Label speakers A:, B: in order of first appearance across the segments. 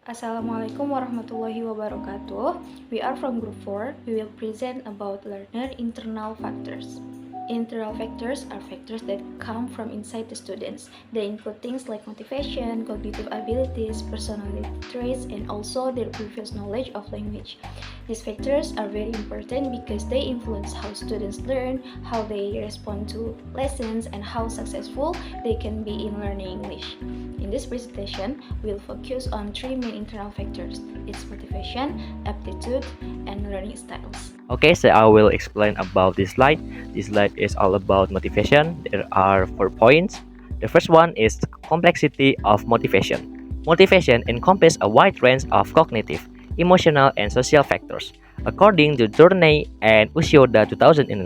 A: Assalamualaikum warahmatullahi wabarakatuh. We are from Group 4. We will present about learner internal factors. Internal factors are factors that come from inside the students. They include things like motivation, cognitive abilities, personality traits, and also their previous knowledge of language. These factors are very important because they influence how students learn, how they respond to lessons, and how successful they can be in learning English. In this presentation, we'll focus on three main internal factors: its motivation, aptitude, and learning styles.
B: Okay, so I will explain about this slide. This slide is all about motivation. There are 4 points. The first one is complexity of motivation. Motivation encompasses a wide range of cognitive, emotional, and social factors. According to Journey and Ushioda 2011,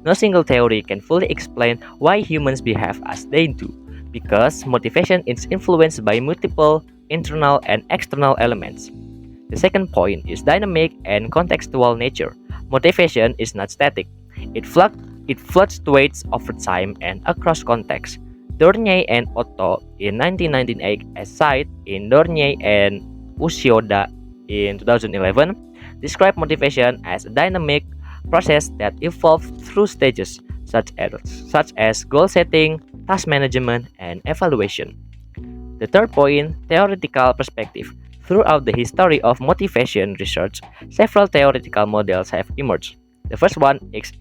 B: no single theory can fully explain why humans behave as they do, because motivation is influenced by multiple internal and external elements. The second point is dynamic and contextual nature. Motivation is not static. It fluctuates over time and across contexts. Dornier and Otto in 1998, as cited in Dornier and Ushioda in 2011, describe motivation as a dynamic process that evolves through stages such as goal setting, task management, and evaluation. The third point, theoretical perspective. Throughout the history of motivation research, several theoretical models have emerged. The first one is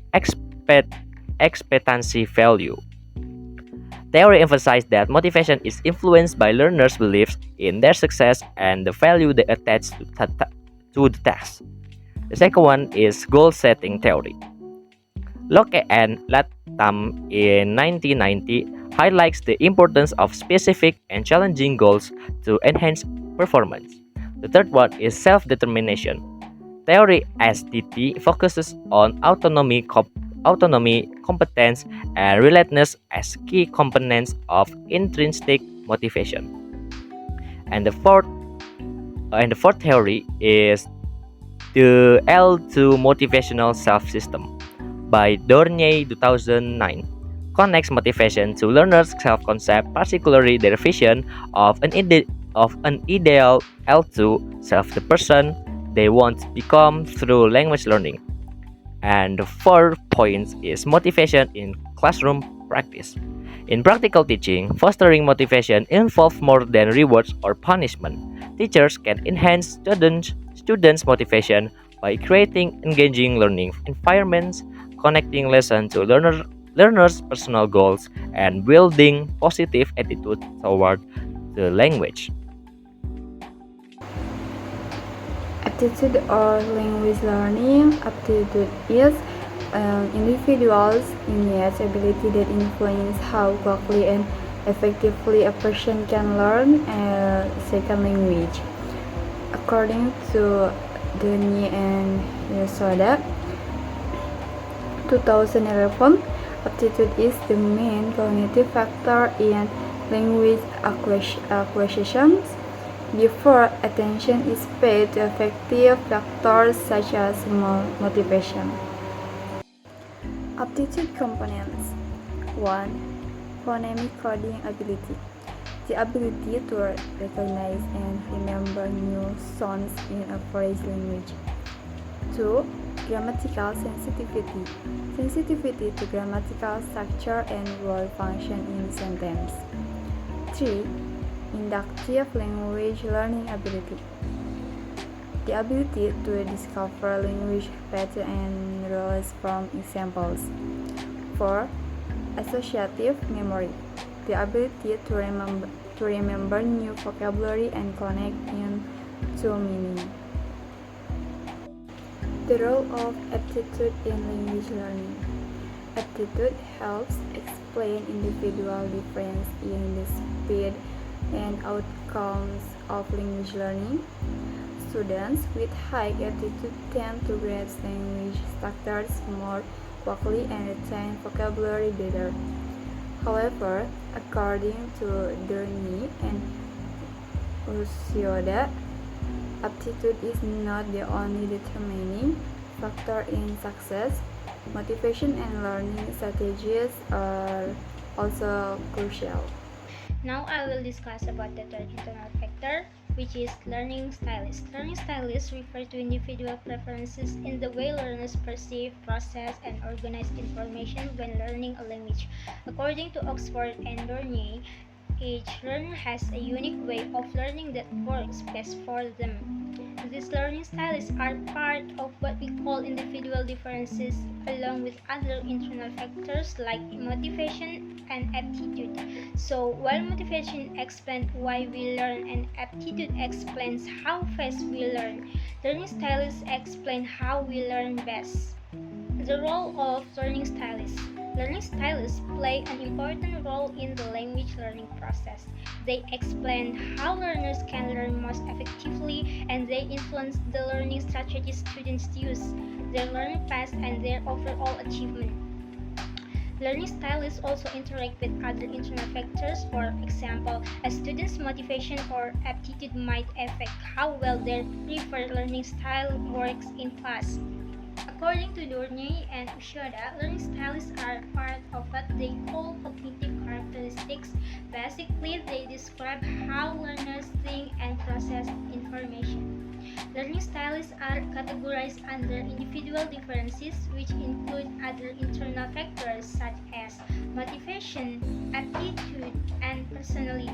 B: expectancy value. Theory emphasizes that motivation is influenced by learners' beliefs in their success and the value they attach to the task. The second one is goal setting theory. Locke and Latham in 1990 highlights the importance of specific and challenging goals to enhance performance. The third one is self-determination. Theory SDT focuses on autonomy, competence, and relentlessness as key components of intrinsic motivation. And the fourth theory is the L2 motivational self-system by Dornier 2009 connects motivation to learners' self-concept, particularly their vision of an ideal L2 self, the person they want to become through language learning. And the fourth point is motivation in classroom practice. In practical teaching, fostering motivation involves more than rewards or punishment. Teachers can enhance students' motivation by creating engaging learning environments, connecting lessons to learners' personal goals, and building positive attitude toward the language.
C: Aptitude or language learning. Aptitude is an individual's innate ability that influence how quickly and effectively a person can learn a second language. According to Duni and Yosoda, 2011, aptitude is the main cognitive factor in language acquisition. Before attention is paid to effective factors such as motivation. Aptitude components. 1. Phonemic coding ability. The ability to recognize and remember new sounds in a phrase language. 2. Grammatical sensitivity. Sensitivity to grammatical structure and word function in sentence. 3. Inductive language learning ability. The ability to discover language patterns and rules from examples. 4. Associative memory. The ability to remember new vocabulary and connect into meaning. The role of aptitude in language learning. Aptitude helps explain individual difference in the speed and outcomes of language learning. Students with high aptitude tend to grasp language structures more quickly and retain vocabulary better. However, according to Durny and Ushioda, aptitude is not the only determining factor in success. Motivation and learning strategies are also crucial.
D: Now I will discuss about the third internal factor, which is learning styles. Learning styles refer to individual preferences in the way learners perceive, process, and organize information when learning a language. According to Oxford and Dornier, each learner has a unique way of learning that works best for them. These learning styles are part of what we call individual differences, along with other internal factors like motivation and aptitude. So, while motivation explains why we learn and aptitude explains how fast we learn, learning styles explain how we learn best. The role of learning stylists. Learning stylists play an important role in the language learning process. They explain how learners can learn most effectively, and they influence the learning strategies students use, their learning path, and their overall achievement. Learning stylists also interact with other internal factors. For example, a student's motivation or aptitude might affect how well their preferred learning style works in class. According to Dornier and Ushoda, learning styles are part of what they call cognitive characteristics. Basically, they describe how learners think and process information. Learning styles are categorized under individual differences, which include other internal factors such as motivation, aptitude, and personality.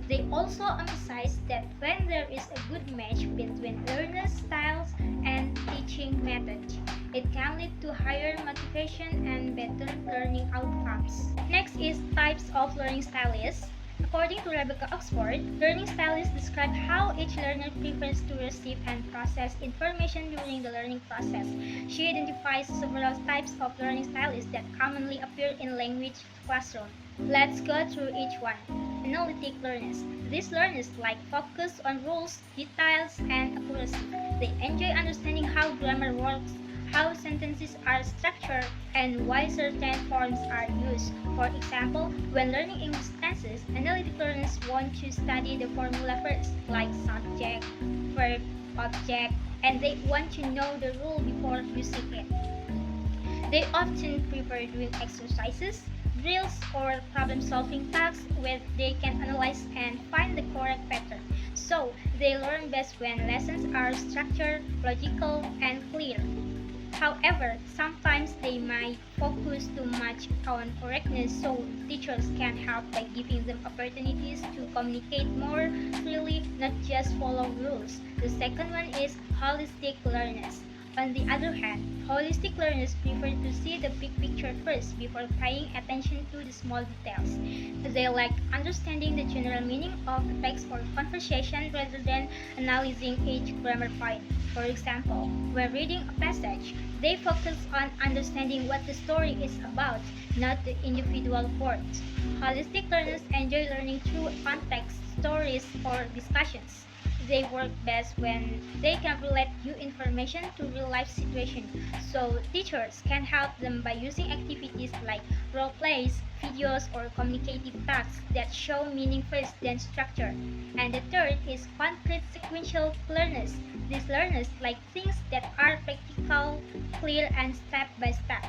D: They also emphasize that when there is a good match between learners' styles and teaching methods, it can lead to higher motivation and better learning outcomes. Next is types of learning stylists. According to Rebecca Oxford, learning stylists describe how each learner prefers to receive and process information during the learning process. She identifies several types of learning stylists that commonly appear in language classroom. Let's go through each one. Analytic learners. These learners like focus on rules, details, and accuracy. They enjoy understanding how grammar works, how sentences are structured, and why certain forms are used. For example, when learning English tenses, analytic learners want to study the formula first, like subject, verb, object, and they want to know the rule before using it. They often prefer doing exercises, drills, or problem-solving tasks where they can analyze and find the correct pattern. So, they learn best when lessons are structured, logical, and clear. However, sometimes they might focus too much on correctness, so teachers can help by giving them opportunities to communicate more freely, not just follow rules. The second one is holistic learners. On the other hand, holistic learners prefer to see the big picture first before paying attention to the small details. They like understanding the general meaning of the text or conversation rather than analyzing each grammar point. For example, when reading a passage, they focus on understanding what the story is about, not the individual words. Holistic learners enjoy learning through context, stories, or discussions. They work best when they can relate new information to real-life situations, so teachers can help them by using activities like role plays, videos, or communicative tasks that show meaning first then structure. And the third is concrete sequential learners. These learners like things that are practical, clear, and step by step.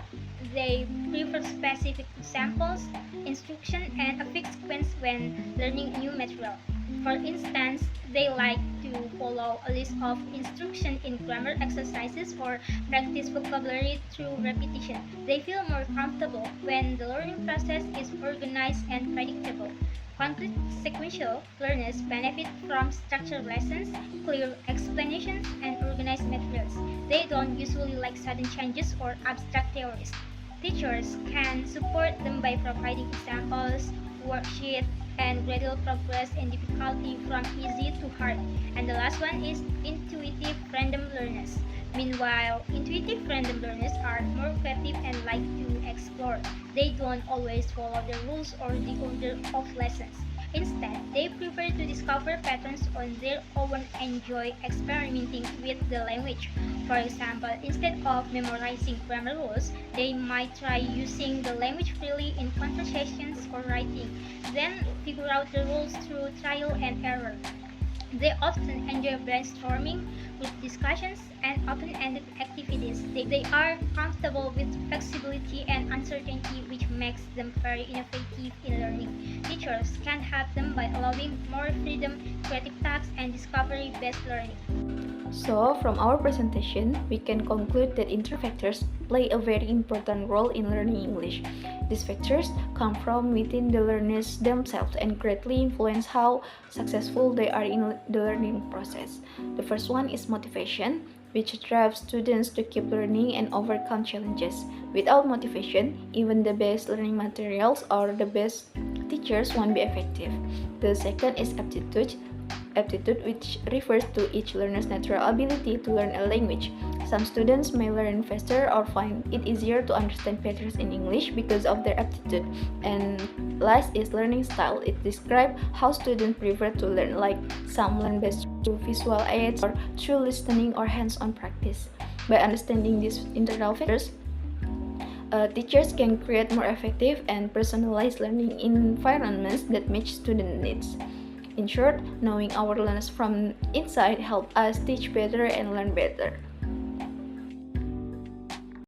D: They prefer specific examples, instruction, and a fixed sequence when learning new material. For instance, they like to follow a list of instructions in grammar exercises or practice vocabulary through repetition. They feel more comfortable when the learning process is organized and predictable. Concrete sequential learners benefit from structured lessons, clear explanations, and organized materials. They don't usually like sudden changes or abstract theories. Teachers can support them by providing examples, worksheets, and gradual progress in difficulty from easy to hard. And the last one is intuitive random learners. Meanwhile, intuitive random learners are more creative and like to explore. They don't always follow the rules or the order of lessons. Instead, they prefer to discover patterns on their own and enjoy experimenting with the language. For example, instead of memorizing grammar rules, they might try using the language freely in conversations or writing, then figure out the rules through trial and error. They often enjoy brainstorming, group discussions, and open-ended activities. They are comfortable with flexibility and uncertainty, which makes them very innovative in learning. Teachers can help them by allowing more freedom, creative tasks, and discovery-based learning.
A: So, from our presentation, we can conclude that interfactors play a very important role in learning English. These factors come from within the learners themselves and greatly influence how successful they are in the learning process. The first one is motivation, which drives students to keep learning and overcome challenges. Without motivation, even the best learning materials or the best teachers won't be effective. The second is aptitude, which refers to each learner's natural ability to learn a language. Some students may learn faster or find it easier to understand patterns in English because of their aptitude. And last is learning style. It describes how students prefer to learn, like some learn best through visual aids or through listening or hands-on practice. By understanding these internal factors, teachers can create more effective and personalized learning environments that match student needs. In short, knowing our learners from inside help us teach better and learn better.